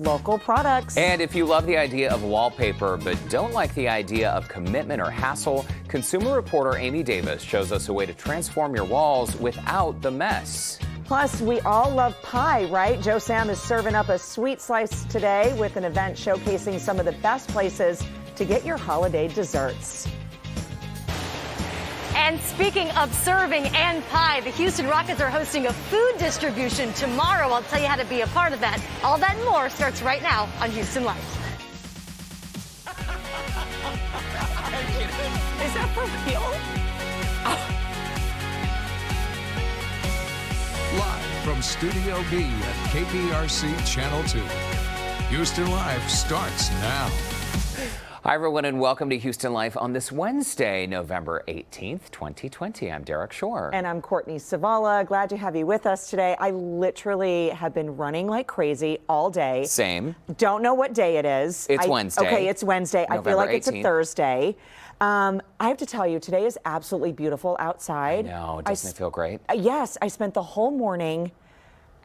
Local products. And if you love the idea of wallpaper but don't like the idea of commitment or hassle, consumer reporter Amy Davis shows us a way to transform your walls without the mess. Plus, we all love pie, right? Joe Sam is serving up a sweet slice today with an event showcasing some of the best places to get your holiday desserts. And speaking of serving and pie, the Houston Rockets are hosting a food distribution tomorrow. I'll tell you how to be a part of that. All that and more starts right now on Houston Life. Is that for real? Live from Studio B at KPRC Channel 2. Houston Life starts now. Hi, everyone, and welcome to Houston Life on this Wednesday, November 18th, 2020. I'm Derek Shore. And I'm Courtney Savala. Glad to have you with us today. I literally have been running like crazy all day. Same. Don't know what day it is. It's Wednesday. Okay, it's Wednesday. I feel like it's a 18th. Thursday. I have to tell you, today is absolutely beautiful outside. No, doesn't it feel great? Yes, I spent the whole morning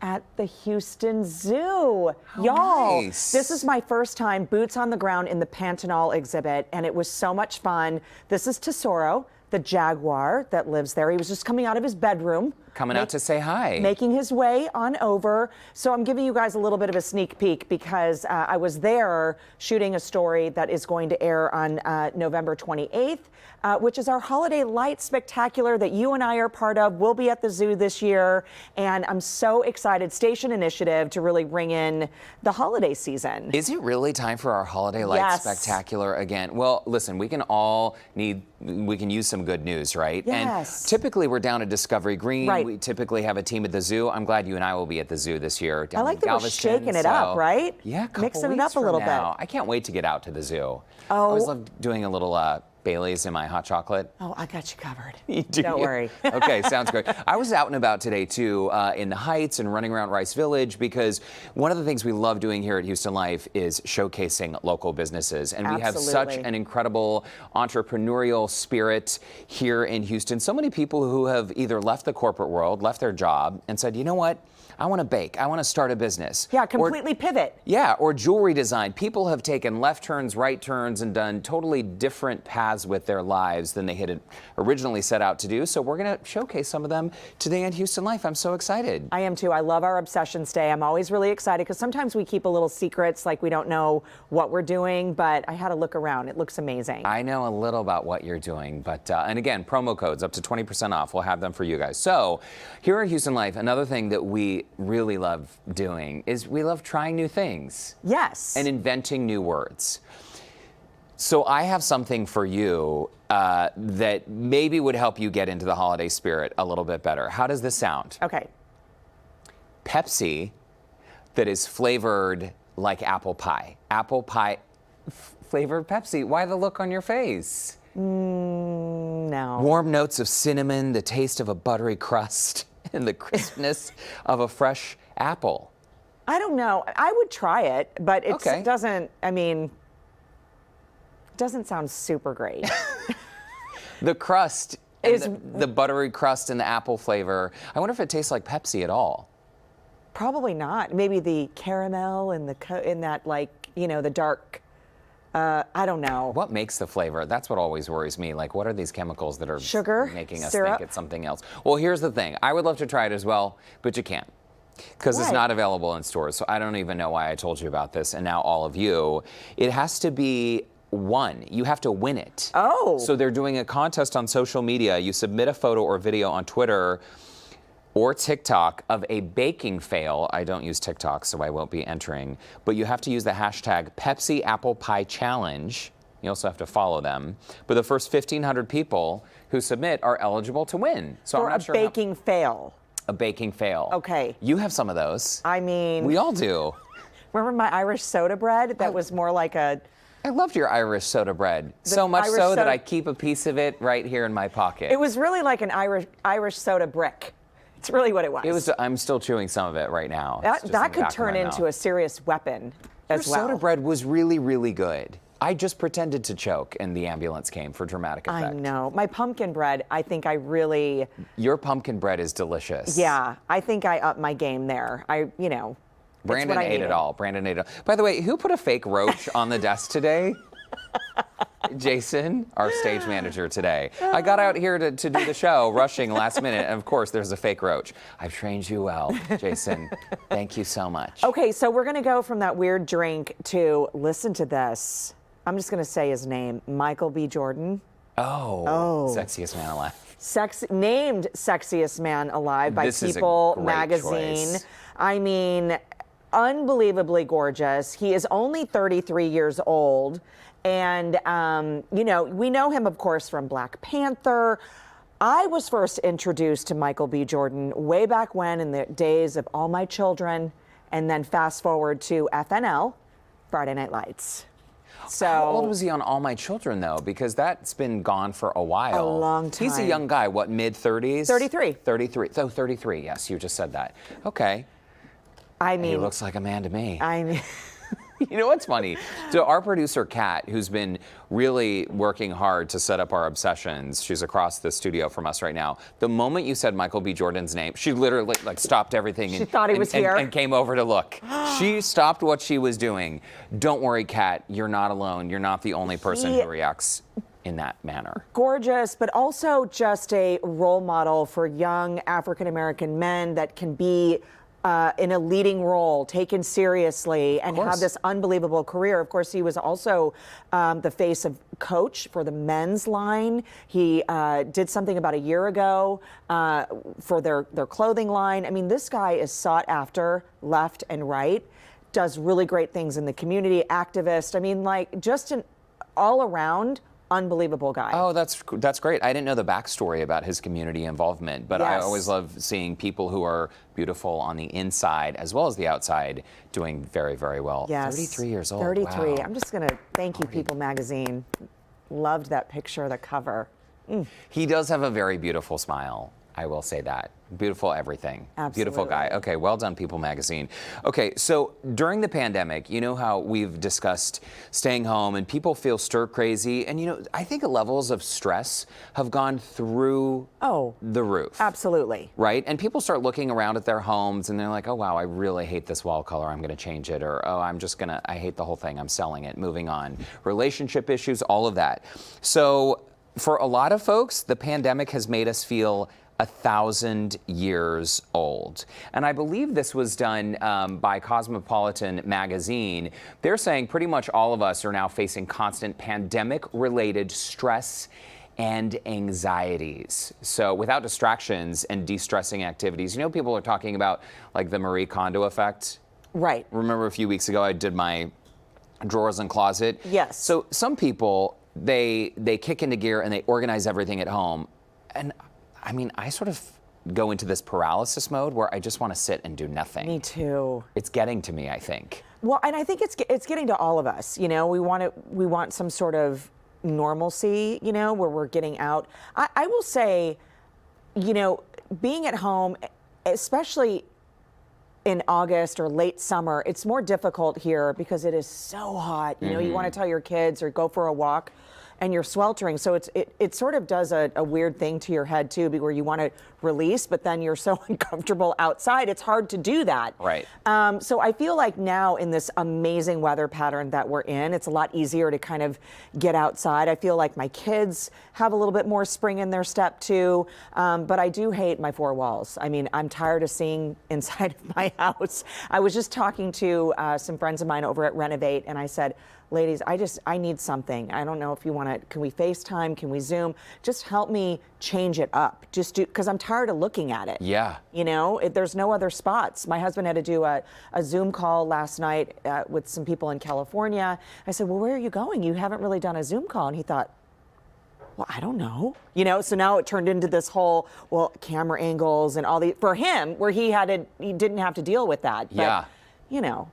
at the Houston Zoo. Y'all, nice. This is my first time boots on the ground in the Pantanal exhibit, and it was so much fun. This is Tesoro, the jaguar that lives there. He was just coming out of his bedroom. Coming out to say hi. Making his way on over. So I'm giving you guys a little bit of a sneak peek because I was there shooting a story that is going to air on November 28th, which is our Holiday Light Spectacular that you and I are part of. We'll be at the zoo this year, and I'm so excited. Station Initiative to really bring in the holiday season. Is it really time for our Holiday Light Spectacular again? Well, listen, we can use some good news, right? Yes. And typically we're down at Discovery Green. Right. We typically have a team at the zoo. I'm glad you and I will be at the zoo this year. I like that we're Galveston, shaking it up, right? Yeah, mixing it up a little bit. I can't wait to get out to the zoo. I always love doing a little Bailey's in my hot chocolate. Oh, I got you covered. Do Don't you? worry. Okay, sounds great. I was out and about today, too, in the Heights and running around Rice Village, because one of the things we love doing here at Houston Life is showcasing local businesses. And we have such an incredible entrepreneurial spirit here in Houston. So many people who have either left the corporate world, left their job, and said, you know what? I want to bake. I want to start a business. Yeah, completely pivot. Yeah, or jewelry design. People have taken left turns, right turns, and done totally different paths with their lives than they had originally set out to do. So we're going to showcase some of them today on Houston Life. I'm so excited. I am too. I love our Obsessions Day. I'm always really excited because sometimes we keep a little secrets, like we don't know what we're doing, but I had a look around. It looks amazing. I know a little about what you're doing, but, and again, promo codes up to 20% off. We'll have them for you guys. So here at Houston Life, another thing that we really love doing is we love trying new things. Yes. And inventing new words. So I have something for you that maybe would help you get into the holiday spirit a little bit better. How does this sound? Okay. Pepsi that is flavored like apple pie. Apple pie flavored Pepsi. Why the look on your face? No. Warm notes of cinnamon, the taste of a buttery crust, and the crispness of a fresh apple. I don't know. I would try it, but it doesn't, I mean, doesn't sound super great. The crust, is the buttery crust and the apple flavor. I wonder if it tastes like Pepsi at all. Probably not. Maybe the caramel and that, like, you know, the dark, I don't know. What makes the flavor? That's what always worries me. Like, what are these chemicals that are sugar, making us syrup? think it's something else? Well, here's the thing. I would love to try it as well, but you can't. Because it's not available in stores. So I don't even know why I told you about this, and now all of you. It has to be won. You have to win it. Oh. So they're doing a contest on social media. You submit a photo or video on Twitter or TikTok of a baking fail. I don't use TikTok, so I won't be entering. But you have to use the hashtag Pepsi Apple Pie Challenge. You also have to follow them. But the first 1,500 people who submit are eligible to win. So I'm not sure. For a baking fail. A baking fail. Okay. You have some of those. I mean. We all do. Remember my Irish soda bread? That was more like a. I loved your Irish soda bread. So much so that I keep a piece of it right here in my pocket. It was really like an Irish soda brick. It's really what it was. It was. I'm still chewing some of it right now. That could turn into a serious weapon as well. Your soda bread was really, really good. I just pretended to choke and the ambulance came for dramatic effect. I know. My pumpkin bread, I think I really... Your pumpkin bread is delicious. Yeah, I think I upped my game there. You know, Brandon ate it all. Brandon ate it all. By the way, who put a fake roach on the desk today? Jason, our stage manager today. I got out here to do the show, rushing last minute, and of course there's a fake roach. I've trained you well, Jason. Thank you so much. Okay, so we're gonna go from that weird drink to, listen to this. I'm just gonna say his name, Michael B. Jordan. Oh. Sexiest man alive. Named Sexiest Man Alive by People magazine. Choice. I mean, unbelievably gorgeous. He is only 33 years old. And, you know, we know him, of course, from Black Panther. I was first introduced to Michael B. Jordan way back when, in the days of All My Children, and then fast forward to FNL, Friday Night Lights. So, how old was he on All My Children, though? Because that's been gone for a while. A long time. He's a young guy, what, mid-30s? 33. 33. Oh, 33, yes, you just said that. Okay. I mean, he looks like a man to me. I mean, you know what's funny? So our producer, Kat, who's been really working hard to set up our obsessions, she's across the studio from us right now. The moment you said Michael B. Jordan's name, she literally stopped everything. She thought he was here. And came over to look. She stopped what she was doing. Don't worry, Kat, you're not alone. You're not the only person who reacts in that manner. Gorgeous, but also just a role model for young African-American men that can be in a leading role, taken seriously, and have this unbelievable career. Of course, he was also the face of Coach for the men's line. He did something about a year ago for their clothing line. I mean, this guy is sought after left and right, does really great things in the community, activist. I mean, like, just an all-around unbelievable guy. Oh, that's great. I didn't know the backstory about his community involvement, but I always love seeing people who are beautiful on the inside as well as the outside doing very, very well. Yes. 33 years old. 33. Wow. I'm just going to thank you, People magazine. Loved that picture, the cover. He does have a very beautiful smile. I will say that. Beautiful everything. Absolutely. Beautiful guy. Okay, well done, People magazine. Okay, so during the pandemic, you know how we've discussed staying home and people feel stir crazy, and you know, I think levels of stress have gone through the roof. Absolutely. Right? And people start looking around at their homes and they're like, oh wow, I really hate this wall color, I'm gonna change it, or oh, I hate the whole thing, I'm selling it, moving on. Relationship issues, all of that. So for a lot of folks, the pandemic has made us feel 1,000 years old. And I believe this was done by Cosmopolitan magazine. They're saying pretty much all of us are now facing constant pandemic-related stress and anxieties. So without distractions and de-stressing activities, you know, people are talking about like the Marie Kondo effect. Right. Remember a few weeks ago I did my drawers and closet? Yes. So some people, they kick into gear and they organize everything at home. And I mean, I sort of go into this paralysis mode where I just want to sit and do nothing. Me too. It's getting to me, I think. Well, and I think it's getting to all of us. You know, we want some sort of normalcy, you know, where we're getting out. I will say, you know, being at home, especially in August or late summer, it's more difficult here because it is so hot. You know, you want to tell your kids or go for a walk and you're sweltering. So it sort of does a weird thing to your head too, where you want to release, but then you're so uncomfortable outside, it's hard to do that. Right. So I feel like now in this amazing weather pattern that we're in, it's a lot easier to kind of get outside. I feel like my kids have a little bit more spring in their step too, but I do hate my four walls. I mean, I'm tired of seeing inside of my house. I was just talking to some friends of mine over at Renovate, and I said, ladies, I need something. I don't know if you want to, can we FaceTime? Can we Zoom? Just help me change it up. Just do, because I'm tired of looking at it. Yeah. You know, there's no other spots. My husband had to do a Zoom call last night with some people in California. I said, well, where are you going? You haven't really done a Zoom call. And he thought, well, I don't know. You know, so now it turned into this whole, well, camera angles and all the, for him, where he didn't have to deal with that. But, Yeah. you know.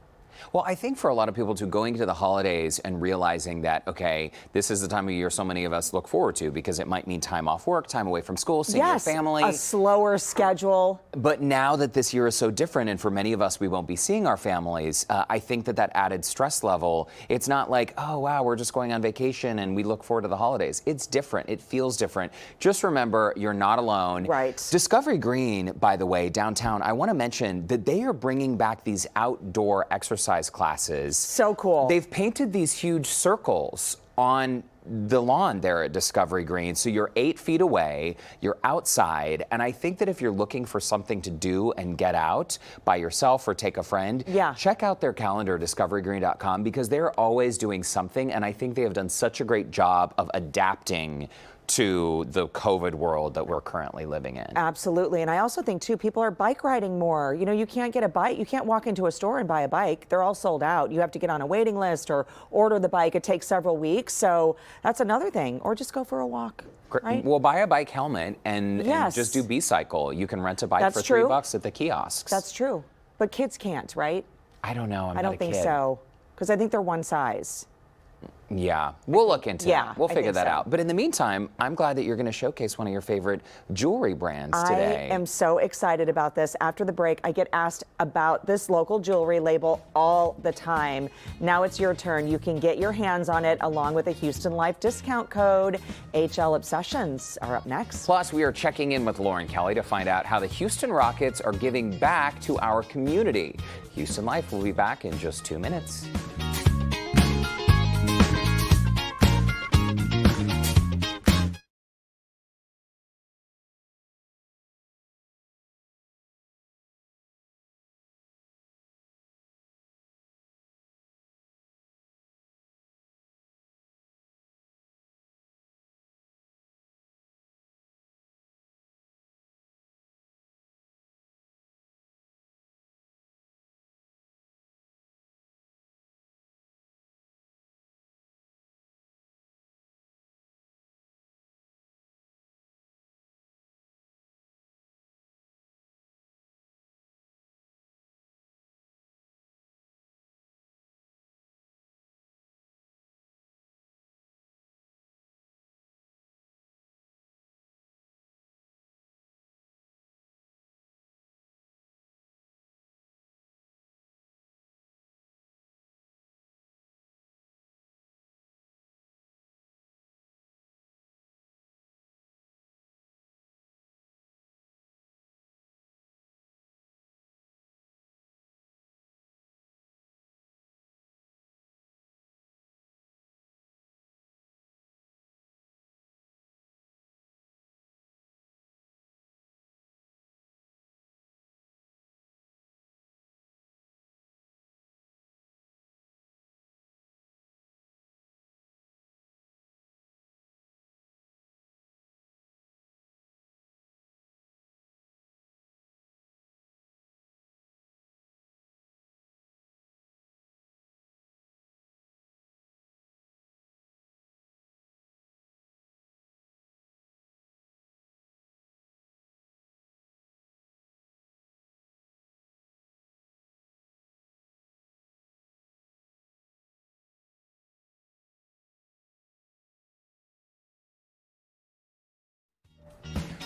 Well, I think for a lot of people too, going into the holidays and realizing that, okay, this is the time of year so many of us look forward to because it might mean time off work, time away from school, seeing your family. A slower schedule. But now that this year is so different and for many of us we won't be seeing our families, I think that added stress level, it's not like, oh wow, we're just going on vacation and we look forward to the holidays. It's different. It feels different. Just remember, you're not alone. Right. Discovery Green, by the way, downtown, I want to mention that they are bringing back these outdoor exercise classes. So cool. They've painted these huge circles on the lawn there at Discovery Green. So you're 8 feet away, you're outside, and I think that if you're looking for something to do and get out by yourself or take a friend, check out their calendar, discoverygreen.com, because they're always doing something, and I think they have done such a great job of adapting to the COVID world that we're currently living in. Absolutely. And I also think too, people are bike riding more. You know, you can't get a bike. You can't walk into a store and buy a bike. They're all sold out. You have to get on a waiting list or order the bike. It takes several weeks. So that's another thing. Or just go for a walk. Right? Well, buy a bike helmet and just do B-Cycle. You can rent a bike for $3 at the kiosks. That's true. But kids can't, right? I don't know. I don't think so. Because I think they're one size. Yeah, we'll look into that. We'll figure that out. But in the meantime, I'm glad that you're going to showcase one of your favorite jewelry brands today. I am so excited about this. After the break, I get asked about this local jewelry label all the time. Now it's your turn. You can get your hands on it along with a Houston Life discount code. HL Obsessions are up next. Plus, we are checking in with Lauren Kelly to find out how the Houston Rockets are giving back to our community. Houston Life will be back in just 2 minutes.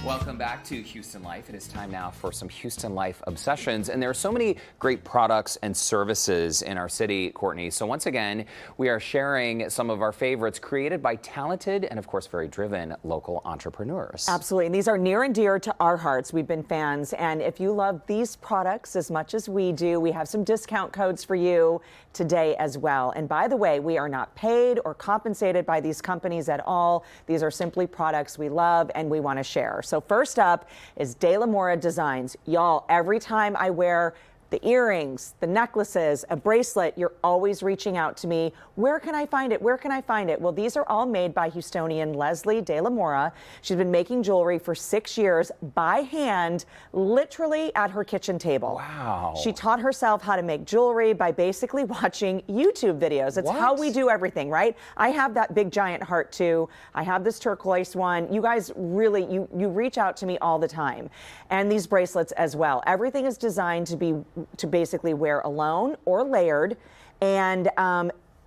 Welcome back to Houston Life. It is time now for some Houston Life Obsessions. And there are so many great products and services in our city, Courtney. So once again, we are sharing some of our favorites created by talented and, of course, very driven local entrepreneurs. Absolutely. And these are near and dear to our hearts. We've been fans. And if you love these products as much as we do, we have some discount codes for you today as well. And by the way, we are not paid or compensated by these companies at all. These are simply products we love and we want to share. So first up is DELAMORA Designs. Y'all, every time I wear the earrings, the necklaces, a bracelet, you're always reaching out to me. Where can I find it? Where can I find it? Well, these are all made by Houstonian Leslie DeLamora. She's been making jewelry for 6 years by hand, literally at her kitchen table. Wow. She taught herself how to make jewelry by basically watching YouTube videos. It's how we do everything, right? I have that big giant heart too. I have this turquoise one. You guys really, you reach out to me all the time. And these bracelets as well. Everything is designed to be to basically wear alone or layered. And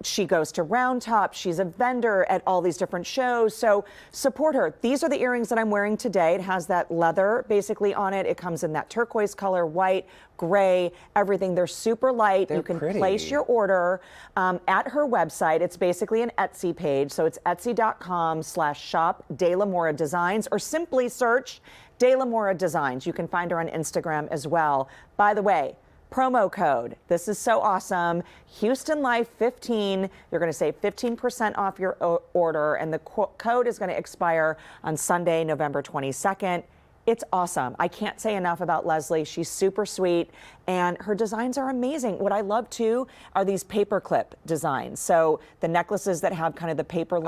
she goes to Round Top. She's a vendor at all these different shows. So support her. These are the earrings that I'm wearing today. It has that leather basically on it. It comes in that turquoise color, white, gray, everything. They're super light. They're you can pretty. place your order at her website. It's basically an Etsy page. So it's etsy.com/shop DELAMORA Designs, or simply search DELAMORA Designs. You can find her on Instagram as well. By the way, promo code. This is so awesome. Houston Life 15. You're going to save 15% off your order, and the code is going to expire on Sunday, November 22nd. It's awesome. I can't say enough about Leslie. She's super sweet, and her designs are amazing. What I love too are these paperclip designs. So the necklaces that have kind of the paperclip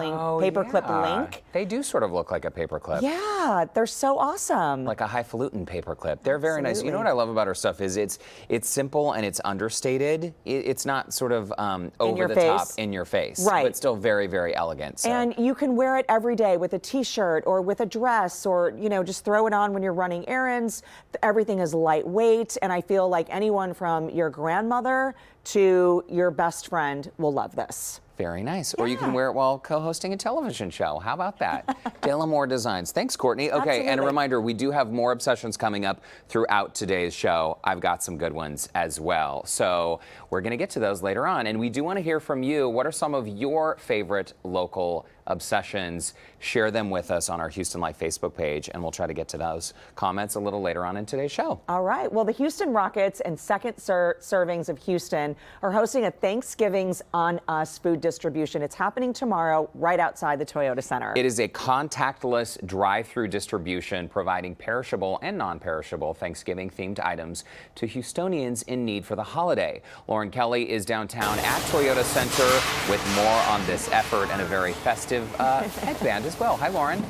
link. They do sort of look like a paperclip. Yeah, they're so awesome. Like a highfalutin paperclip. They're very nice. You know what I love about her stuff is it's simple and it's understated. It's not sort of over the top, in your face. Right. But still very, very elegant. So. And you can wear it every day with a t-shirt or with a dress, or, you know, just throw it on when you're running errands. Everything is lightweight, and I feel like anyone from your grandmother to your best friend will love this. Very nice. Or you can wear it while co-hosting a television show. How about that? DELAMORA Designs. Thanks, Courtney. Okay, Absolutely. And a reminder, we do have more obsessions coming up throughout today's show. I've got some good ones as well. So we're going to get to those later on. And we do want to hear from you. What are some of your favorite local obsessions? Share them with us on our Houston Life Facebook page, and we'll try to get to those comments a little later on in today's show. All right. Well, the Houston Rockets and Second Servings of Houston are hosting a Thanksgiving's on Us food distribution. It's happening tomorrow right outside the Toyota Center. It is a contactless drive-through distribution providing perishable and non-perishable Thanksgiving-themed items to Houstonians in need for the holiday. Lauren Kelly is downtown at Toyota Center with more on this effort and a very festive headband as well. Hi, Lauren.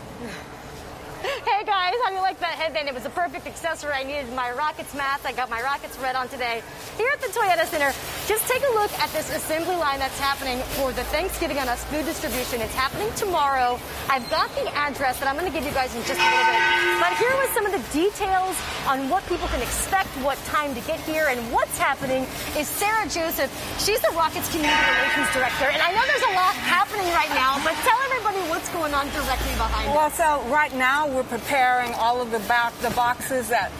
Hey guys, how do you like that headband? It was a perfect accessory. I needed my Rockets mask. I got my Rockets red on today. Here at the Toyota Center, just take a look at this assembly line that's happening for the Thanksgiving on Us food distribution. It's happening tomorrow. I've got the address that I'm going to give you guys in just a little bit. But here was some of the details on what people can expect, what time to get here, and what's happening is Sarah Joseph. She's the Rockets Community Relations Director, and I know there's a lot happening right now, but tell everybody what's going on directly behind us. Well, so right now we're preparing all of the boxes that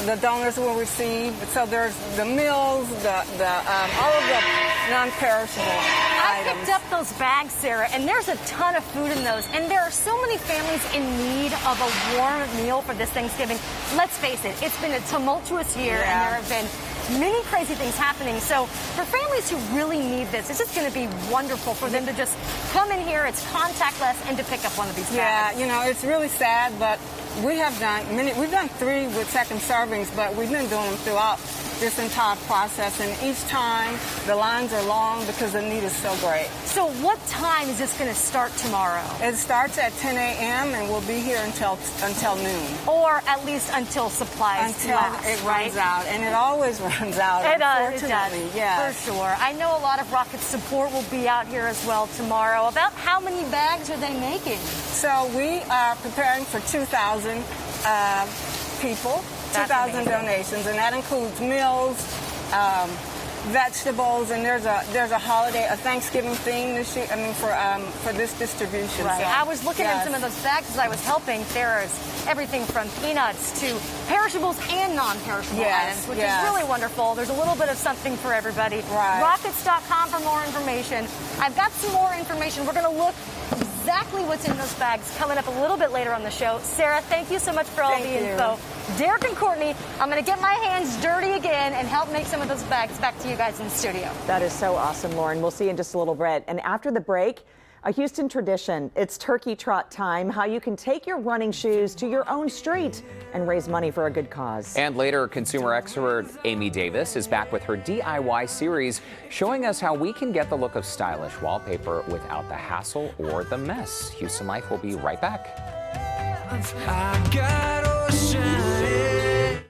the donors will receive. So there's the meals, all of the non-perishable I items. picked up those bags, Sarah, and there's a ton of food in those. And there are so many families in need of a warm meal for this Thanksgiving. Let's face it, it's been a tumultuous year, and there have been many crazy things happening. So for families who really need this, it's just going to be wonderful for them to just come in here. It's contactless, and to pick up one of these bags. Yeah, you know, it's really sad, but we have done many. We've done 3 with second servings, but we've been doing them throughout this entire process, and each time the lines are long because the need is so great. So what time is this going to start tomorrow? It starts at 10 a.m. and we'll be here until noon. Or at least until supplies Until last, it right? runs out, and it always runs out. It does, Unfortunately, yeah. for sure. I know a lot of Rocket support will be out here as well tomorrow. About how many bags are they making? So we are preparing for 2,000 people, 2,000 donations, and that includes meals, vegetables, and there's a holiday, a Thanksgiving theme this year. I mean, for this distribution. Right. So, I was looking at some of those bags as I was helping. There's everything from peanuts to perishables and non-perishable items, which is really wonderful. There's a little bit of something for everybody. Right. Rockets.com for more information. I've got some more information. We're going to look exactly what's in those bags coming up a little bit later on the show. Sarah, thank you so much for all the info. Derek and Courtney, I'm going to get my hands dirty again and help make some of those bags back to you guys in the studio. That is so awesome, Lauren. We'll see you in just a little bit. And after the break, a Houston tradition. It's turkey trot time, how you can take your running shoes to your own street and raise money for a good cause. And later, consumer expert Amy Davis is back with her DIY series, showing us how we can get the look of stylish wallpaper without the hassle or the mess. Houston Life will be right back. I got ocean.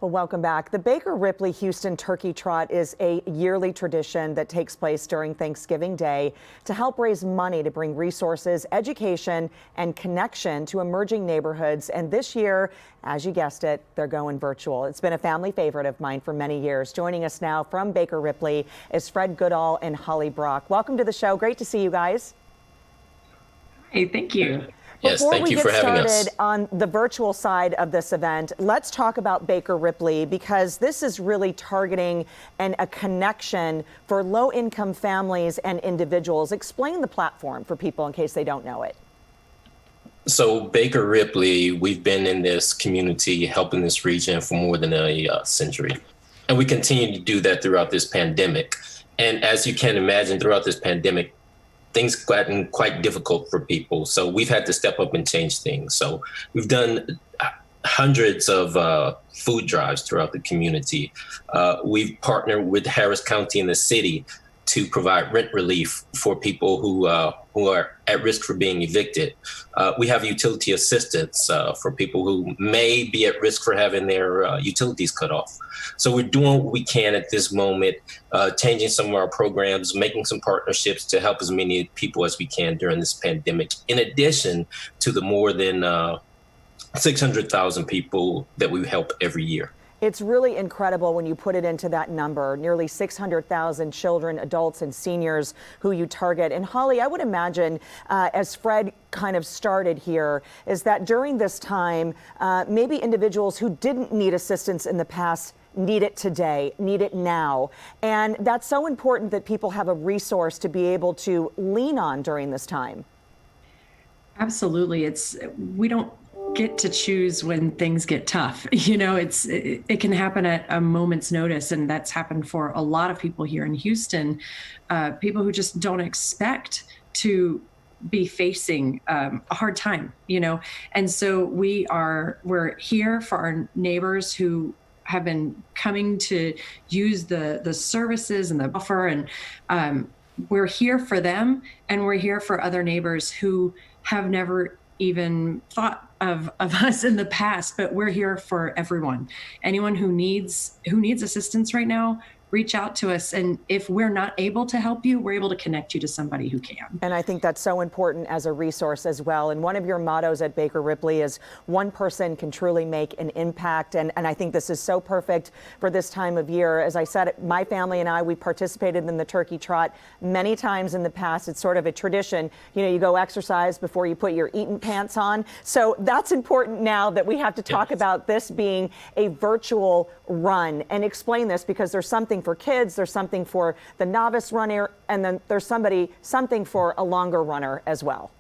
Well, welcome back. The Baker Ripley Houston Turkey Trot is a yearly tradition that takes place during Thanksgiving Day to help raise money to bring resources, education, and connection to emerging neighborhoods. And this year, as you guessed it, they're going virtual. It's been a family favorite of mine for many years. Joining us now from Baker Ripley is Fred Goodall and Holly Brock. Welcome to the show. Great to see you guys. Hey, thank you. Yes, thank you for having us. Before we get started on the virtual side of this event, let's talk about Baker Ripley, because this is really targeting a connection for low-income families and individuals. Explain the platform for people in case they don't know it. So Baker Ripley, we've been in this community helping this region for more than a century. And we continue to do that throughout this pandemic. And as you can imagine, throughout this pandemic, things gotten quite difficult for people. So we've had to step up and change things. So we've done hundreds of food drives throughout the community. We've partnered with Harris County and the city to provide rent relief for people who are at risk for being evicted. We have utility assistance for people who may be at risk for having their utilities cut off. So we're doing what we can at this moment, changing some of our programs, making some partnerships to help as many people as we can during this pandemic, in addition to the more than 600,000 people that we help every year. It's really incredible when you put it into that number, nearly 600,000 children, adults, and seniors who you target. And Holly, I would imagine, as Fred kind of started here, is that during this time, maybe individuals who didn't need assistance in the past need it today, need it now. And that's so important that people have a resource to be able to lean on during this time. Absolutely. We don't get to choose when things get tough. You know, it can happen at a moment's notice, and that's happened for a lot of people here in Houston, people who just don't expect to be facing a hard time, you know. And so we're here for our neighbors who have been coming to use the services and the buffer, and we're here for them, and we're here for other neighbors who have never even thought of us in the past, but we're here for everyone. Anyone who needs assistance right now, reach out to us. And if we're not able to help you, we're able to connect you to somebody who can. And I think that's so important as a resource as well. And one of your mottos at Baker Ripley is one person can truly make an impact. And I think this is so perfect for this time of year. As I said, my family and I, we participated in the Turkey Trot many times in the past. It's sort of a tradition. You know, you go exercise before you put your eating pants on. So that's important now that we have to talk about this being a virtual run, and explain this, because there's something for kids, there's something for the novice runner, and then there's something for a longer runner as well.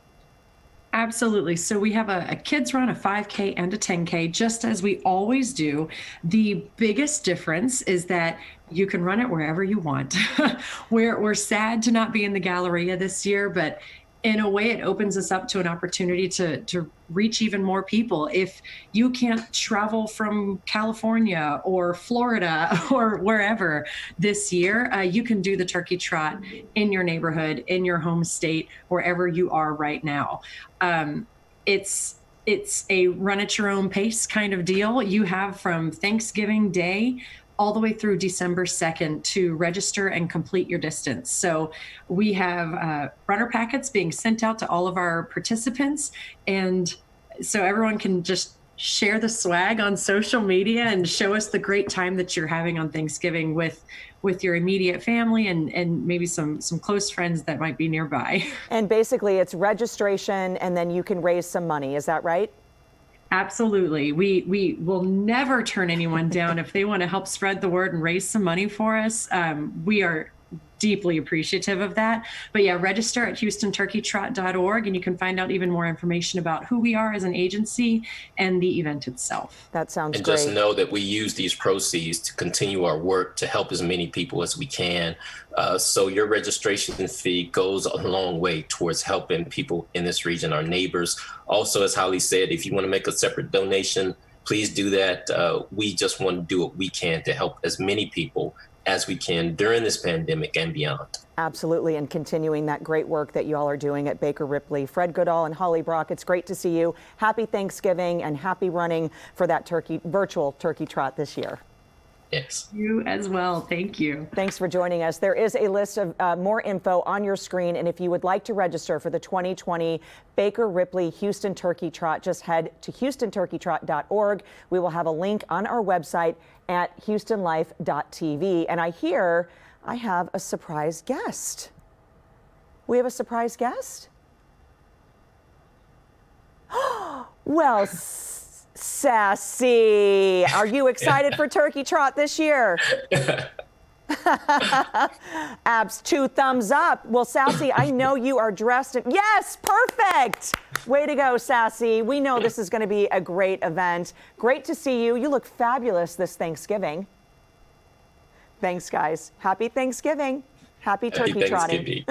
Absolutely. So we have a kids run, a 5K and a 10K, just as we always do. The biggest difference is that you can run it wherever you want. We're sad to not be in the Galleria this year, but in a way, it opens us up to an opportunity to reach even more people. If you can't travel from California or Florida or wherever this year, you can do the Turkey Trot in your neighborhood, in your home state, wherever you are right now. It's a run at your own pace kind of deal. You have from Thanksgiving Day all the way through December 2nd to register and complete your distance. So we have runner packets being sent out to all of our participants. And so everyone can just share the swag on social media and show us the great time that you're having on Thanksgiving with your immediate family and maybe some close friends that might be nearby. And basically it's registration, and then you can raise some money. Is that right? Absolutely. We will never turn anyone down if they want to help spread the word and raise some money for us. We are deeply appreciative of that. But yeah, register at HoustonTurkeyTrot.org, and you can find out even more information about who we are as an agency and the event itself. That sounds and great. Just know that we use these proceeds to continue our work to help as many people as we can. So your registration fee goes a long way towards helping people in this region, our neighbors. Also, as Holly said, if you want to make a separate donation, please do that. We just want to do what we can to help as many people as we can during this pandemic and beyond. Absolutely, and continuing that great work that you all are doing at Baker Ripley. Fred Goodall and Holly Brock, it's great to see you. Happy Thanksgiving and happy running for that virtual turkey trot this year. Yes. You as well. Thank you. Thanks for joining us. There is a list of more info on your screen, and if you would like to register for the 2020 Baker Ripley Houston Turkey Trot, just head to houstonturkeytrot.org. We will have a link on our website at houstonlife.tv. And I hear I have a surprise guest. We have a surprise guest? Well, Sassy, are you excited for Turkey Trot this year? Abs, 2 thumbs up. Well, Sassy, I know you are dressed in, yes, perfect. Way to go, Sassy. We know this is going to be a great event. Great to see you. You look fabulous this Thanksgiving. Thanks, guys. Happy Thanksgiving. Happy turkey trotting.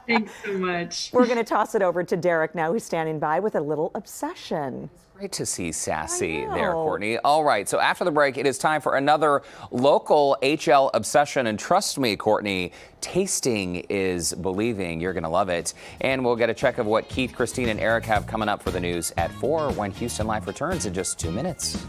Thanks so much. We're going to toss it over to Derek now, who's standing by with a little obsession. Great to see Sassy there, Courtney. All right, so after the break, it is time for another local HL obsession. And trust me, Courtney, tasting is believing. You're going to love it. And we'll get a check of what Keith, Christine, and Eric have coming up for the news at 4 when Houston Life returns in just 2 minutes.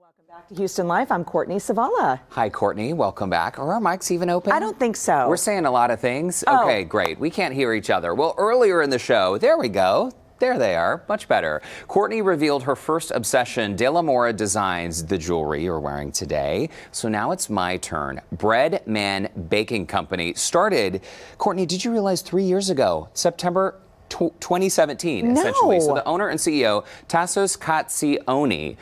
Welcome back to Houston Life. I'm Courtney Savala. Hi, Courtney. Welcome back. Are our mics even open? I don't think so. We're saying a lot of things. Oh. Okay, great. We can't hear each other. Well, earlier in the show, there we go. There they are. Much better. Courtney revealed her first obsession. DELAMORA designs the jewelry you're wearing today. So now it's my turn. Bread Man Baking Company started, Courtney, did you realize 3 years ago, September 2017, essentially. So the owner and CEO, Tassos Katsioni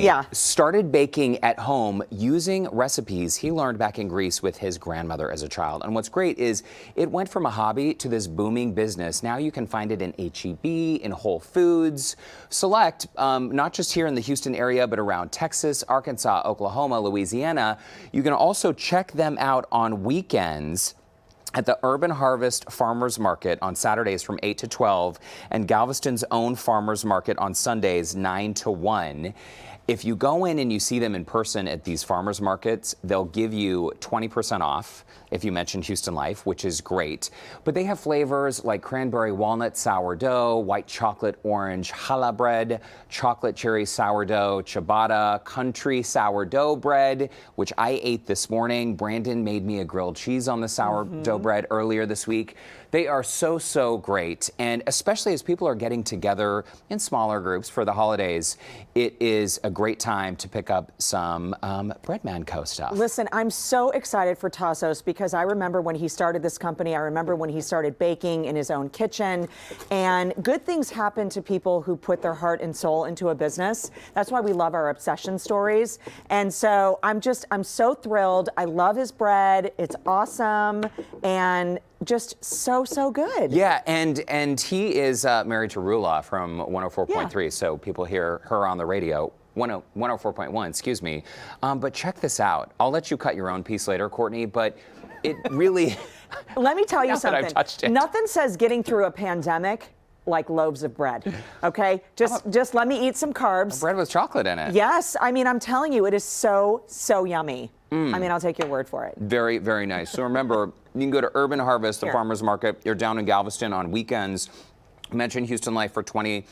Yeah. started baking at home using recipes he learned back in Greece with his grandmother as a child. And what's great is it went from a hobby to this booming business. Now you can find it in H-E-B, in Whole Foods, Select, not just here in the Houston area, but around Texas, Arkansas, Oklahoma, Louisiana. You can also check them out on weekends at the Urban Harvest Farmers Market on Saturdays from 8 to 12 and Galveston's own Farmers Market on Sundays 9 to 1. If you go in and you see them in person at these farmers markets, they'll give you 20% off if you mention Houston Life, which is great. But they have flavors like cranberry walnut sourdough, white chocolate orange challah bread, chocolate cherry sourdough, ciabatta, country sourdough bread, which I ate this morning. Brandon made me a grilled cheese on the sourdough bread earlier this week. They are so great, and especially as people are getting together in smaller groups for the holidays, it is a great time to pick up some Bread Co. stuff. Listen, I'm so excited for Tassos because I remember when he started this company, I remember when he started baking in his own kitchen, and good things happen to people who put their heart and soul into a business. That's why we love our obsession stories. And so I'm so thrilled. I love his bread. It's awesome and just so good. Yeah, and he is married to Rula from 104.3, so people hear her on the radio. 104.1, excuse me. But check this out. I'll let you cut your own piece later, Courtney, but it really... Let me tell you Now that I've something. touched it. Nothing says getting through a pandemic like loaves of bread, okay? Just let me eat some carbs. Bread with chocolate in it. Yes, I mean, I'm telling you, it is so yummy. I mean, I'll take your word for it. Very nice. So remember, you can go to Urban Harvest, the farmer's market. You're down in Galveston on weekends. Mention Houston Life for 20%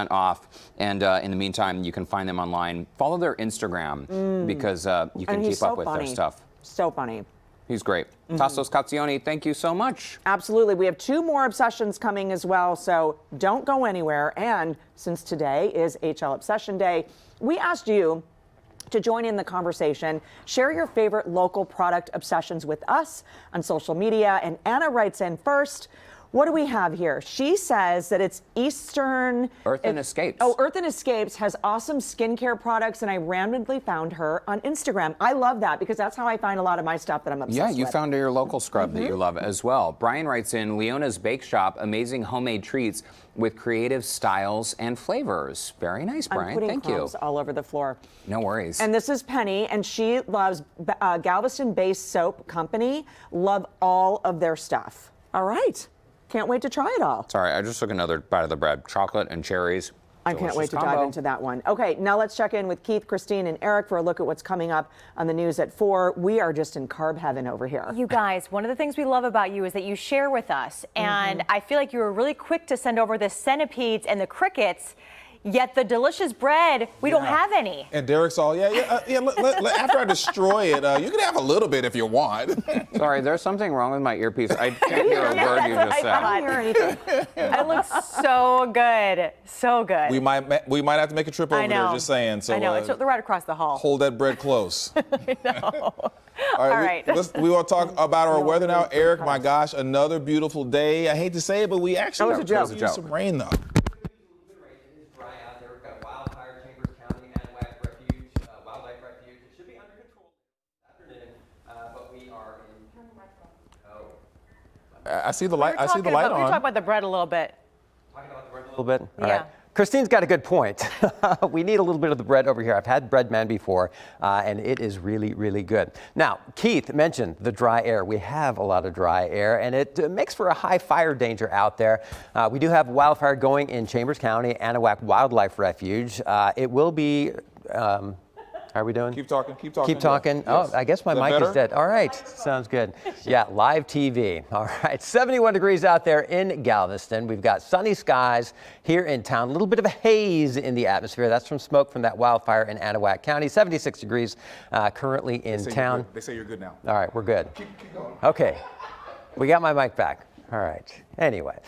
off. And in the meantime, you can find them online. Follow their Instagram because you can keep up with their stuff. So funny. He's great. Tassos Katsioni, thank you so much. Absolutely. We have 2 more obsessions coming as well, so don't go anywhere. And since today is HL Obsession Day, we asked you to join in the conversation. Share your favorite local product obsessions with us on social media. And Anna writes in first. What do we have here? She says that it's Eastern... Earth and Escapes. Oh, Earth and Escapes has awesome skincare products, and I randomly found her on Instagram. I love that because that's how I find a lot of my stuff that I'm obsessed with. Yeah, you found your local scrub that you love as well. Brian writes in, Leona's Bake Shop, amazing homemade treats with creative styles and flavors. Very nice, Brian. Thank you. I'm putting crumbs all over the floor. No worries. And this is Penny, and she loves Galveston-based soap company. Love all of their stuff. All right. Can't wait to try it all. Sorry, I just took another bite of the bread. Chocolate and cherries. I can't wait to dive into that one. Okay, now let's check in with Keith, Christine, and Eric for a look at what's coming up on the news at 4. We are just in carb heaven over here. You guys, one of the things we love about you is that you share with us. And I feel like you were really quick to send over the centipedes and the crickets. Yet the delicious bread, we don't have any. And Derek's all, after I destroy it, you can have a little bit if you want. Sorry, there's something wrong with my earpiece. I can't hear a word you just said. I don't hear anything. It looks so good. So good. We might have to make a trip over there, just saying. So, I know, it's right across the hall. Hold that bread close. I know. All right. We want to talk about our weather now. Eric, my gosh, another beautiful day. I hate to say it, but we actually got some rain, though. I see the light. I see the light on. We talk about the bread a little bit. Talking about the bread a little bit. All yeah. right. Christine's got a good point. We need a little bit of the bread over here. I've had Bread Man before, and it is really good. Now, Keith mentioned the dry air. We have a lot of dry air, and it makes for a high fire danger out there. We do have wildfire going in Chambers County, Anahuac Wildlife Refuge. It will be. How are we doing? Keep talking. Keep talking. Yes. Oh, I guess my mic is dead. All right. Sounds good. Yeah, live TV. All right. 71 degrees out there in Galveston. We've got sunny skies here in town. A little bit of a haze in the atmosphere. That's from smoke from that wildfire in Anahuac County. 76 degrees currently in town. They say you're good now. All right. We're good. Keep going. Okay. We got my mic back. All right. Anyway,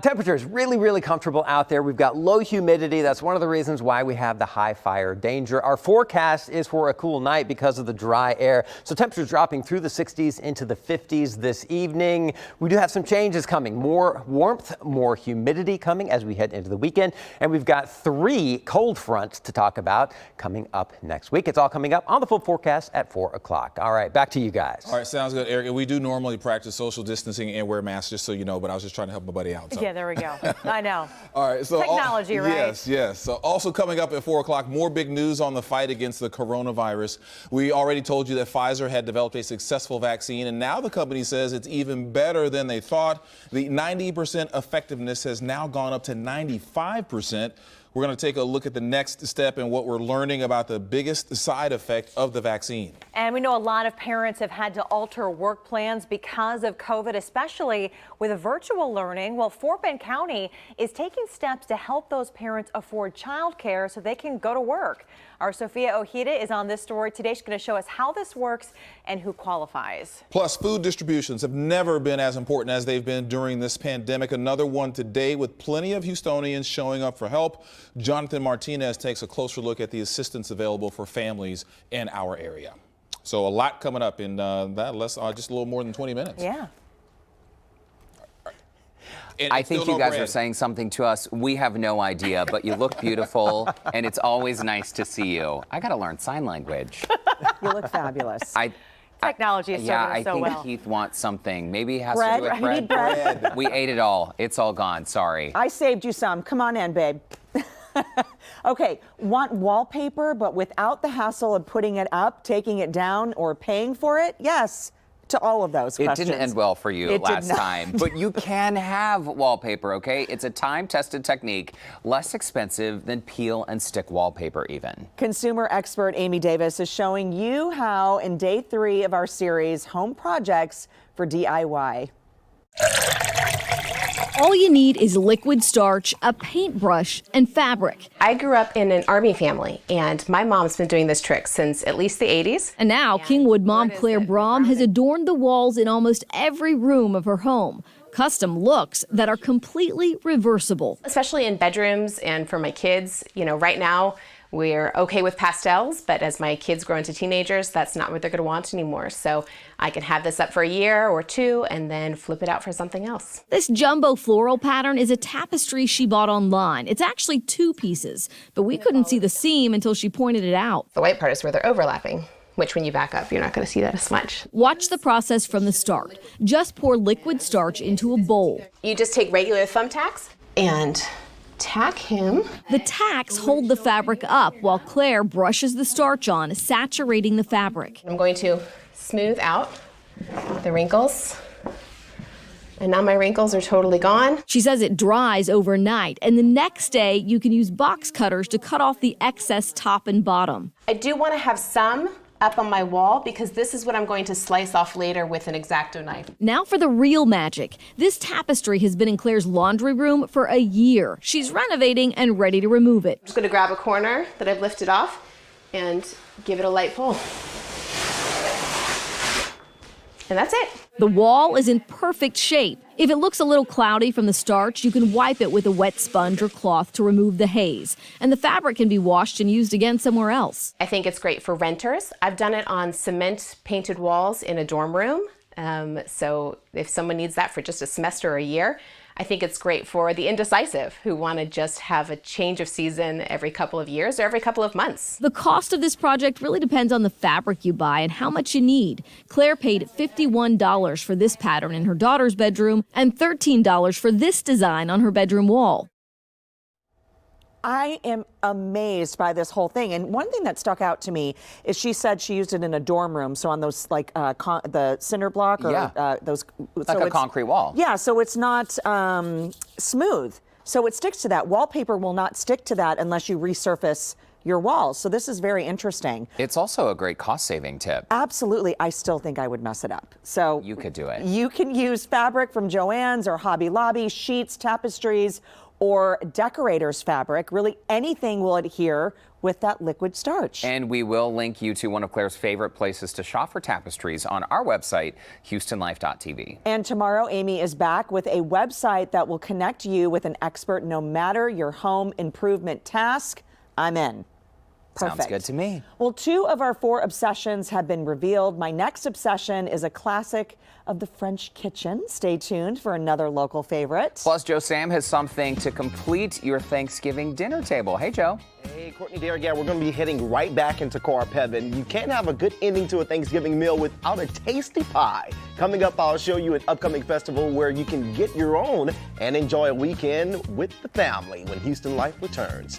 temperatures really comfortable out there. We've got low humidity. That's one of the reasons why we have the high fire danger. Our forecast is for a cool night because of the dry air. So temperatures dropping through the 60s into the 50s this evening. We do have some changes coming. More warmth, more humidity coming as we head into the weekend. And we've got 3 cold fronts to talk about coming up next week. It's all coming up on the full forecast at 4 o'clock. All right, back to you guys. All right, sounds good, Eric. We do normally practice social distancing and wear masks, just so you know, but I was just trying to help my buddy out. So. Yeah, there we go. I know. All right, so technology, right? Yes. So also coming up at 4 o'clock, more big news on the fight against the coronavirus. We already told you that Pfizer had developed a successful vaccine, and now the company says it's even better than they thought. The 90% effectiveness has now gone up to 95%. We're going to take a look at the next step and what we're learning about the biggest side effect of the vaccine. And we know a lot of parents have had to alter work plans because of COVID, especially with virtual learning. Well, Fort Bend County is taking steps to help those parents afford childcare so they can go to work. Our Sophia Ojeda is on this story today. She's going to show us how this works and who qualifies. Plus, food distributions have never been as important as they've been during this pandemic. Another one today with plenty of Houstonians showing up for help. Jonathan Martinez takes a closer look at the assistance available for families in our area. So a lot coming up in just a little more than 20 minutes. Yeah. I think you guys are saying something to us. We have no idea, but you look beautiful, and it's always nice to see you. I got to learn sign language. You look fabulous. Technology is serving us so well. I think Keith wants something. Maybe it has Bread? to do with You need bread? We ate it all. It's all gone. Sorry. I saved you some. Come on in, babe. Okay, want wallpaper, but without the hassle of putting it up, taking it down, or paying for it? Yes. To all of those questions. It didn't end well for you last time, but you can have wallpaper, okay? It's a time-tested technique, less expensive than peel and stick wallpaper even. Consumer expert Amy Davis is showing you how in day 3 of our series, Home Projects for DIY. All you need is liquid starch, a paintbrush, and fabric. I grew up in an Army family, and my mom's been doing this trick since at least the 80s. And now Kingwood mom Claire Brom has adorned the walls in almost every room of her home. Custom looks that are completely reversible. Especially in bedrooms and for my kids. You know, right now we're okay with pastels, but as my kids grow into teenagers, that's not what they're going to want anymore. So I can have this up for a year or 2 and then flip it out for something else. This jumbo floral pattern is a tapestry she bought online. It's actually 2 pieces, but we couldn't see the seam until she pointed it out. The white part is where they're overlapping, which when you back up, you're not going to see that as much. Watch the process from the start. Just pour liquid starch into a bowl. You just take regular thumbtacks and tack him. The tacks hold the fabric up while Claire brushes the starch on, saturating the fabric. I'm going to smooth out the wrinkles. And now my wrinkles are totally gone. She says it dries overnight, and the next day you can use box cutters to cut off the excess top and bottom. I do want to have some up on my wall because this is what I'm going to slice off later with an X-Acto knife. Now for the real magic. This tapestry has been in Claire's laundry room for a year. She's renovating and ready to remove it. I'm just going to grab a corner that I've lifted off and give it a light pull. And that's it. The wall is in perfect shape. If it looks a little cloudy from the starch, you can wipe it with a wet sponge or cloth to remove the haze. And the fabric can be washed and used again somewhere else. I think it's great for renters. I've done it on cement painted walls in a dorm room. So if someone needs that for just a semester or a year, I think it's great for the indecisive who want to just have a change of season every couple of years or every couple of months. The cost of this project really depends on the fabric you buy and how much you need. Claire paid $51 for this pattern in her daughter's bedroom and $13 for this design on her bedroom wall. I am amazed by this whole thing. And one thing that stuck out to me is she said she used it in a dorm room. So on those like the cinder block or those. Like a concrete wall. Yeah, so it's not smooth. So it sticks to that. Wallpaper will not stick to that unless you resurface your walls. So this is very interesting. It's also a great cost-saving tip. Absolutely. I still think I would mess it up. So you could do it. You can use fabric from Joann's or Hobby Lobby, sheets, tapestries, or decorator's fabric. Really anything will adhere with that liquid starch. And we will link you to one of Claire's favorite places to shop for tapestries on our website, HoustonLife.tv. And tomorrow, Amy is back with a website that will connect you with an expert no matter your home improvement task. I'm in. Perfect. Sounds good to me. Well, 2 of our 4 obsessions have been revealed. My next obsession is a classic of the French kitchen. Stay tuned for another local favorite. Plus, Joe Sam has something to complete your Thanksgiving dinner table. Hey, Joe. Hey, Courtney, Derek, yeah, we're going to be heading right back into carb heaven. You can't have a good ending to a Thanksgiving meal without a tasty pie. Coming up, I'll show you an upcoming festival where you can get your own and enjoy a weekend with the family when Houston Life returns.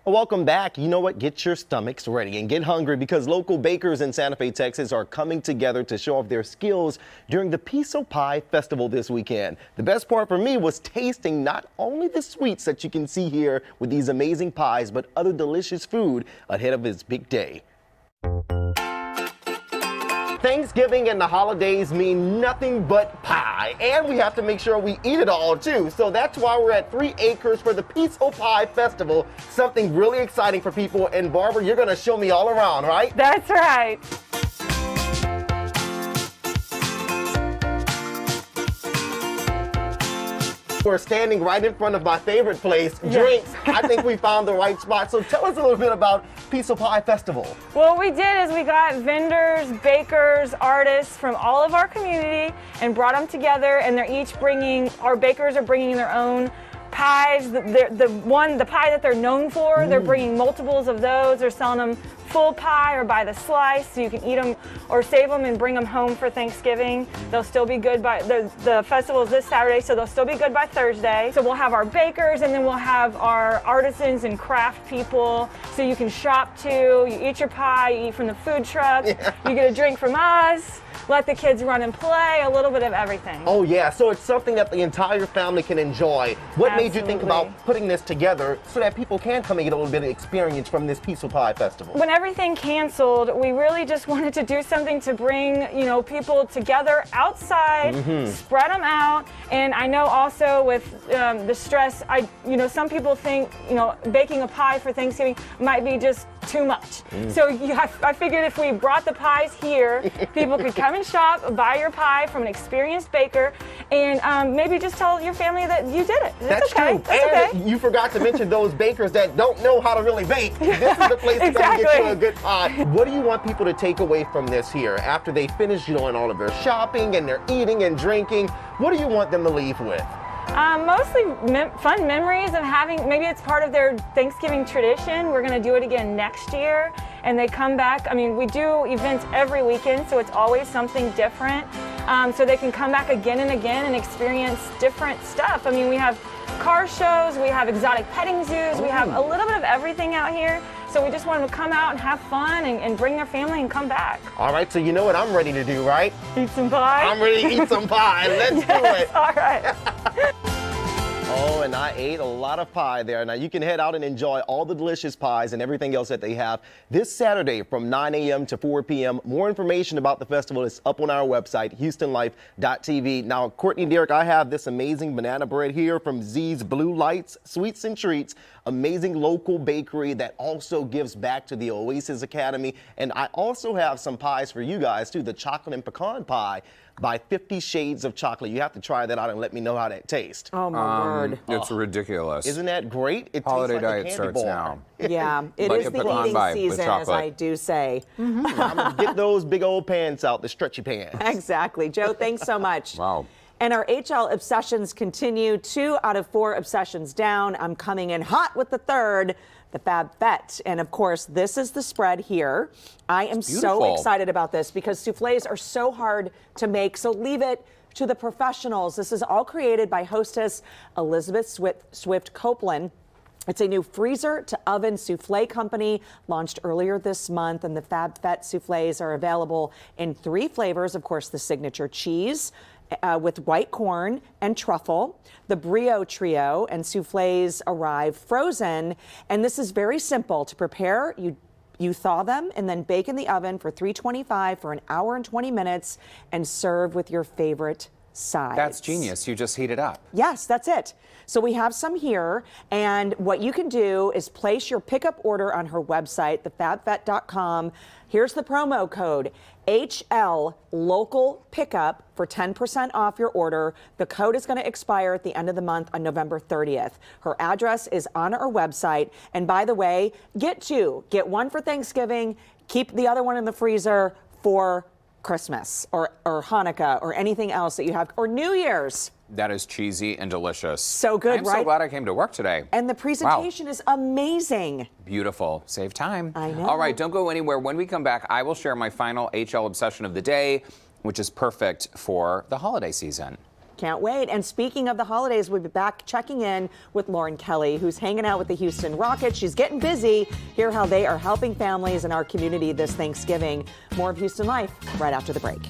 Welcome back. You know what? Get your stomachs ready and get hungry because local bakers in Santa Fe, Texas are coming together to show off their skills during the Piso Pie Festival this weekend. The best part for me was tasting not only the sweets that you can see here with these amazing pies, but other delicious food ahead of its big day. Thanksgiving and the holidays mean nothing but pie, and we have to make sure we eat it all too. So that's why we're at 3 Acres for the Piso Pie Festival, something really exciting for people. And Barbara, you're gonna show me all around, right? That's right. We're standing right in front of my favorite place, drinks. I think we found the right spot. So tell us a little bit about Piso Pie Festival. Well, what we did is we got vendors, bakers, artists from all of our community and brought them together, and they're each bringing, our bakers are bringing their own pies. The pie that they're known for, they're bringing multiples of those. They're selling them full pie or by the slice, so you can eat them or save them and bring them home for Thanksgiving. They'll still be good by, the festival is this Saturday, so they'll still be good by Thursday. So we'll have our bakers, and then we'll have our artisans and craft people, so you can shop too. You eat your pie, you eat from the food truck, you get a drink from us, let the kids run and play, a little bit of everything. Oh yeah, so it's something that the entire family can enjoy. What made you think about putting this together so that people can come and get a little bit of experience from this Piso Pie Festival? When everything canceled, we really just wanted to do something to bring, people together outside, spread them out. And I know also with the stress, some people think, baking a pie for Thanksgiving might be just too much. So I figured if we brought the pies here, people could come and shop, buy your pie from an experienced baker, and maybe just tell your family that you did it. That's okay. True. That's and you forgot to mention those bakers that don't know how to really bake. This is the place to come get you a good pie. What do you want people to take away from this here after they finish doing all of their shopping and their eating and drinking? What do you want them to leave with? Mostly fun memories of having, maybe it's part of their Thanksgiving tradition. We're going to do it again next year, and they come back. I mean, we do events every weekend, so it's always something different. So they can come back again and again and experience different stuff. I mean, we have car shows, we have exotic petting zoos, we have a little bit of everything out here. So we just want them to come out and have fun and bring their family and come back. All right, so you know what I'm ready to do, right? Eat some pie? I'm ready to eat some pie. Let's do it. All right. Oh, and I ate a lot of pie there. Now, you can head out and enjoy all the delicious pies and everything else that they have this Saturday from 9 a.m. to 4 p.m. More information about the festival is up on our website, HoustonLife.tv. Now, Courtney, Derek, I have this amazing banana bread here from Z's Blue Lights Sweets and Treats, amazing local bakery that also gives back to the Oasis Academy. And I also have some pies for you guys, too, the chocolate and pecan pie by 50 Shades of Chocolate. You have to try that out and let me know how that tastes. Oh, my word. It's ridiculous. Isn't that great? It Holiday tastes like diet a starts candy now. bar. Yeah, it Like is a the pecan eating pie with season, as chocolate. I do say. I'm gonna get those big old pants out, the stretchy pants. Exactly. Joe, thanks so much. Wow. And our HL obsessions continue. 2 out of 4 obsessions down. I'm coming in hot with the third, the Fab Fett. And of course, this is the spread here. I am so excited about this because souffles are so hard to make. So leave it to the professionals. This is all created by hostess Elizabeth Swift Copeland. It's a new freezer to oven souffle company launched earlier this month, and the Fab Fett souffles are available in 3 flavors. Of course, the signature cheese with white corn and truffle, the Brio Trio, and souffles arrive frozen. And this is very simple to prepare. You thaw them and then bake in the oven for 325 for an hour and 20 minutes and serve with your favorite sides. That's genius. You just heat it up. Yes, that's it. So we have some here, and what you can do is place your pickup order on her website, thefabfett.com. Here's the promo code, HL Local Pickup, for 10% off your order. The code is going to expire at the end of the month on November 30th. Her address is on our website. And by the way, get 2. Get 1 for Thanksgiving, keep the other one in the freezer for Christmas or Hanukkah or anything else that you have, or New Year's. That is cheesy and delicious. So good, right? I'm so glad I came to work today. And the presentation is amazing. Beautiful. Save time. I know. All right, don't go anywhere. When we come back, I will share my final HL obsession of the day, which is perfect for the holiday season. Can't wait. And speaking of the holidays, we'll be back checking in with Lauren Kelly, who's hanging out with the Houston Rockets. She's getting busy. Hear how they are helping families in our community this Thanksgiving. More of Houston Life right after the break.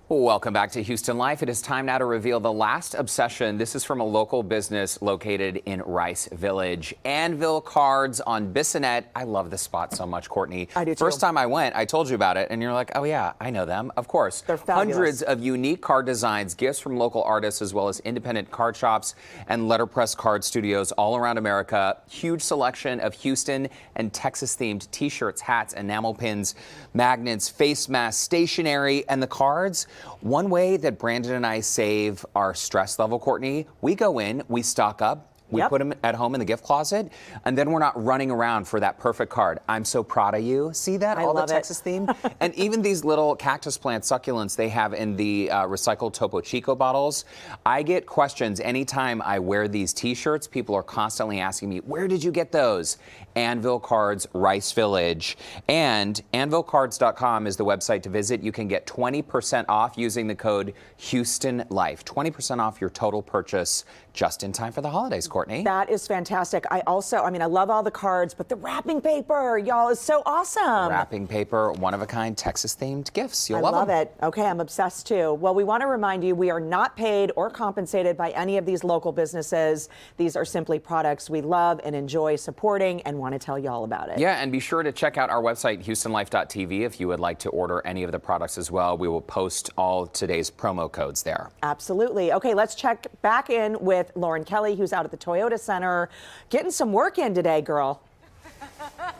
Welcome back to Houston Life. It is time now to reveal the last obsession. This is from a local business located in Rice Village. ANVIL cards on Bissonnette. I love this spot so much, Courtney. I do too. First time I went, I told you about it, and you're like, oh yeah, I know them. Of course. They're fabulous. Hundreds of unique card designs, gifts from local artists, as well as independent card shops and letterpress card studios all around America. Huge selection of Houston and Texas-themed t-shirts, hats, enamel pins, magnets, face masks, stationery, and the cards. One way that Brandon and I save our stress level, Courtney, we go in, we stock up, we put them at home in the gift closet, and then we're not running around for that perfect card. I'm so proud of you. See that? All the Texas theme? And even these little cactus plant succulents they have in the recycled Topo Chico bottles. I get questions anytime I wear these t-shirts. People are constantly asking me, where did you get those? ANVIL Cards, Rice Village. And ANVILcards.com is the website to visit. You can get 20% off using the code HoustonLife. 20% off your total purchase just in time for the holidays, Courtney. That is fantastic. I love all the cards, but the wrapping paper, y'all, is so awesome. Wrapping paper, one-of-a-kind Texas-themed gifts. You'll love them. them. I love it. Okay, I'm obsessed too. Well, we want to remind you we are not paid or compensated by any of these local businesses. These are simply products we love and enjoy supporting and want to tell you all about it. Yeah, and be sure to check out our website, HoustonLife.tv, if you would like to order any of the products as well. We will post all today's promo codes there. Absolutely. Okay, let's check back in with Lauren Kelly, who's out at the Toyota Center, getting some work in today, girl.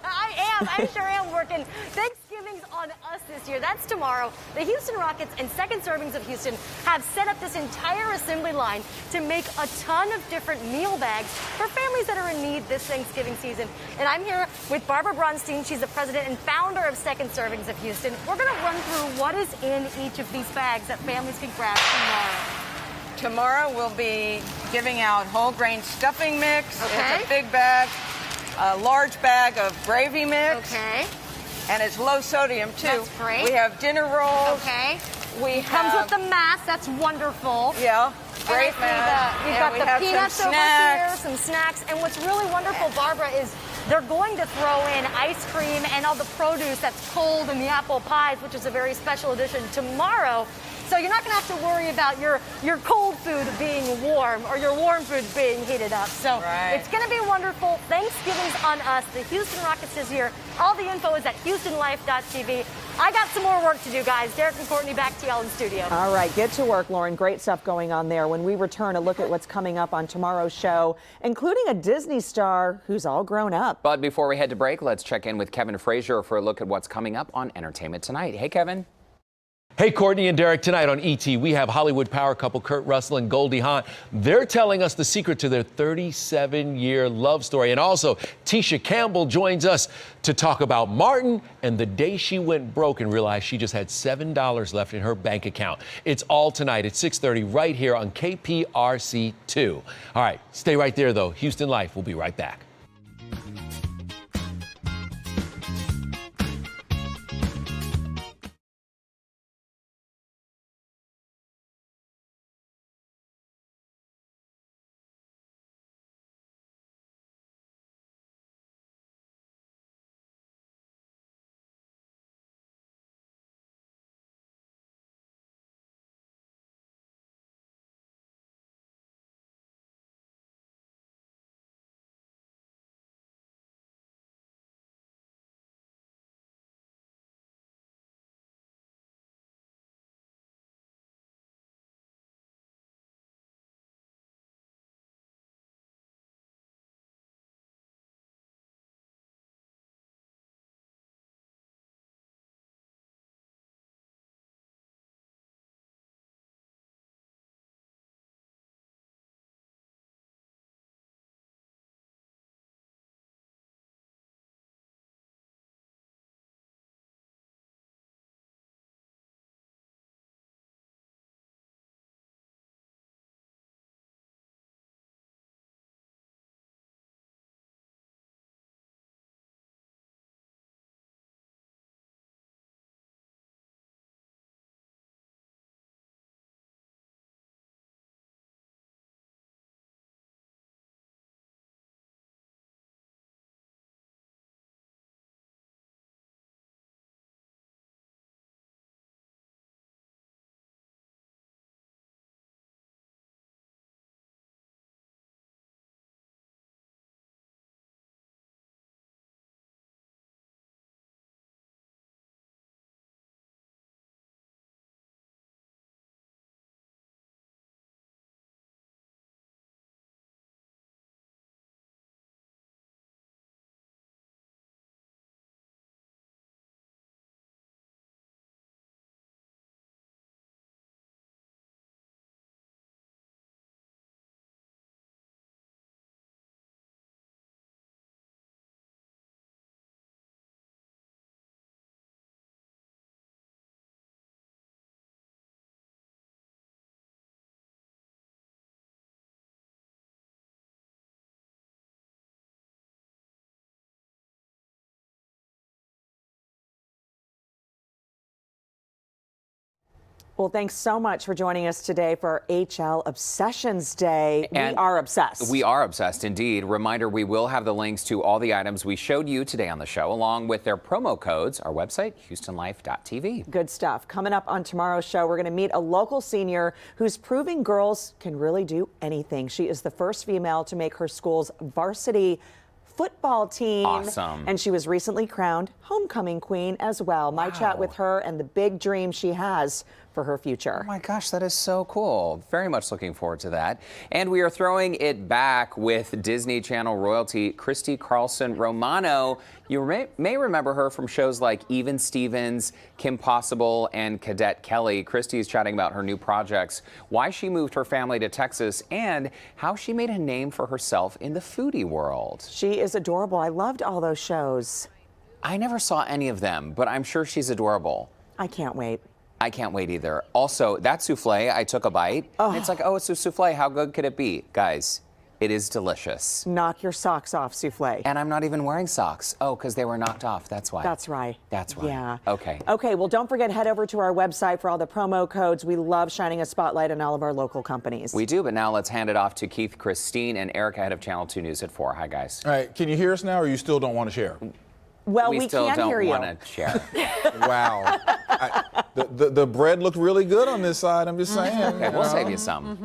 I sure am working. Thanksgiving's on us this year. That's tomorrow. The Houston Rockets and Second Servings of Houston have set up this entire assembly line to make a ton of different meal bags for families that are in need this Thanksgiving season. And I'm here with Barbara Bronstein. She's the president and founder of Second Servings of Houston. We're going to run through what is in each of these bags that families can grab tomorrow. Tomorrow we'll be giving out whole grain stuffing mix. Okay. It's a big bag, a large bag of gravy mix. Okay. and it's low sodium too. That's great. We have dinner rolls. Okay. We Comes have, with the mass. That's wonderful. Yeah, great And mass. we've And we got have the some peanuts over snacks. here, some snacks. And what's really wonderful, Barbara, is they're going to throw in ice cream and all the produce that's cold in the apple pies, which is a very special edition tomorrow. So you're not going to have to worry about your cold food being warm or your warm food being heated up. So it's going to be wonderful. Thanksgiving's on us. The Houston Rockets is here. All the info is at HoustonLife.tv. I got some more work to do, guys. Derek and Courtney, back to y'all in studio. All right, get to work, Lauren. Great stuff going on there. When we return, a look at what's coming up on tomorrow's show, including a Disney star who's all grown up. But before we head to break, let's check in with Kevin Frazier for a look at what's coming up on Entertainment Tonight. Hey, Kevin. Hey, Courtney and Derek, tonight on ET, we have Hollywood power couple Kurt Russell and Goldie Hawn. They're telling us the secret to their 37-year love story. And also, Tisha Campbell joins us to talk about Martin and the day she went broke and realized she just had $7 left in her bank account. It's all tonight at 6:30 right here on KPRC2. All right, stay right there, though. Houston Life will be right back. Well, thanks so much for joining us today for HL Obsessions Day. We are obsessed. We are obsessed indeed. Reminder, we will have the links to all the items we showed you today on the show, along with their promo codes. Our website, HoustonLife.tv. Good stuff. Coming up on tomorrow's show, we're going to meet a local senior who's proving girls can really do anything. She is the first female to make her school's varsity football team. Awesome. And she was recently crowned homecoming queen as well. My chat with her and the big dream she has for her future. Oh my gosh, that is so cool. Very much looking forward to that. And we are throwing it back with Disney Channel royalty Christy Carlson Romano. You may remember her from shows like Even Stevens, Kim Possible, and Cadet Kelly. Christy is chatting about her new projects, why she moved her family to Texas, and how she made a name for herself in the foodie world. She is adorable. I loved all those shows. I never saw any of them, but I'm sure she's adorable. I can't wait. I can't wait either. Also, that souffle, I took a bite. And it's like, oh, it's a souffle. How good could it be? Guys, It is delicious. Knock your socks off souffle. And I'm not even wearing socks. Oh, because they were knocked off. That's why. That's right. That's why. Yeah. Okay. Okay, well, don't forget, head over to our website for all the promo codes. We love shining a spotlight on all of our local companies. We do, but now let's hand it off to Keith, Christine, and Erica, head of Channel 2 News at 4. Hi, guys. All right, can you hear us now, or you still don't want to share? Well, we still can don't hear you. want to share. Wow. The bread looked really good on this side, I'm just saying. Okay, we'll save you some.